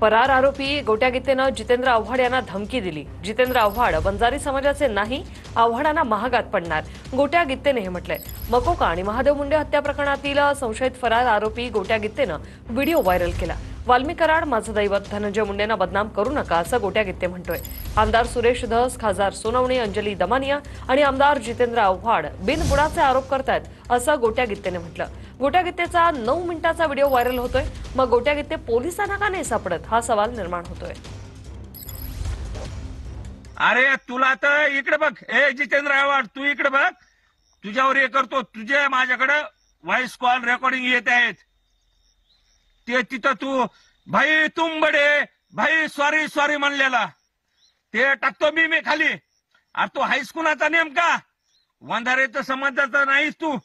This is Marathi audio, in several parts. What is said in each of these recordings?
फरार आरोपी गोट्या गीतेनं जितेंद्र आव्हाड यांना धमकी दिली। जितेंद्र आव्हाड बंजारी समाजाचे नाही, आव्हाडांना महागात पडणार, गोट्या गीतेने हे म्हटलंय। मकोका आणि महादेव मुंडे हत्या प्रकरणातील संशयित फरार आरोपी गोट्या गीतेनं व्हिडिओ व्हायरल केला। वाल्मी कराड माझं दैवत, धनंजय मुंडेंना बदनाम करू नका असं गोट्या गीते म्हणतोय। आमदार सुरेश धस, खासदार सोनवणे, अंजली दमानिया आणि आमदार जितेंद्र आव्हाड बिनबुडाचे आरोप करतायत असं गोट्या गीतेने म्हटलं। गोट्या गीतेचा 9 मिनिटाचा व्हिडिओ व्हायरल होतोय। मग गोट्या गीते पोलिसांना का नाही सापडत हा सवाल निर्माण होतोय। अरे तुला तर इकडे बघ, ए जितेंद्र आव्हाड तू इकडे बघ, तुझ्यावर हे करतो, तुझे माझ्याकडे व्हॉइस कॉल रेकॉर्डिंग येत आहेत। ते तिथं तू भाई तुम बडे भाई सॉरी सॉरी म्हणलेला ते टाकतो मी खाली। अरे तू हायस्कूलचा नेमका वंधारेचा संबंधाचा नाहीस तू,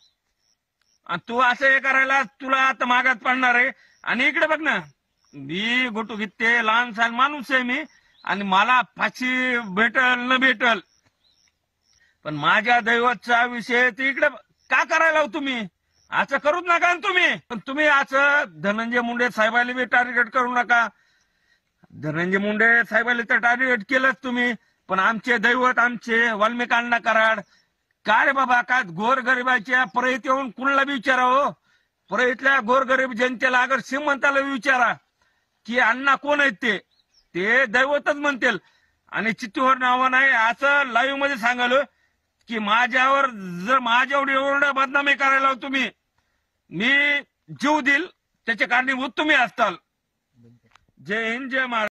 आणि तू असं हे करायला तुला आता मागात पडणार आहे। आणि इकडे बघ ना, मी गोटू गीते लहान सहान माणूस आहे मी, आणि मला फाशी भेटल न भेटल, पण माझ्या दैवतचा विषय ते इकडे का करायला तुम्ही असं करूच नका तुम्ही। पण तुम्ही असं धनंजय मुंडे साहेबाला बी टार्गेट करू नका। धनंजय मुंडे साहेबाला तर टार्गेट केलंच तुम्ही, पण आमचे दैवत आमचे वाल्मिकांना कराड काय रे बाबा, काय गोरगरिबाच्या परळीत येऊन कुणाला बी विचारा हो, परळीतल्या गोरगरीब जनतेला अगर श्रीमंताला विचारा की अण्णा कोण आहेत ते दैवतच म्हणतील। आणि चित्तूर नाव नाही असं लाईव्ह मध्ये सांगालो की माझ्यावर जर माझ्यावर एवढं बदनामी करायला तुम्ही, मी जीव देईल त्याचे कारणीभूत तुम्ही असताल। जय हिंद जय महाराष्ट्र।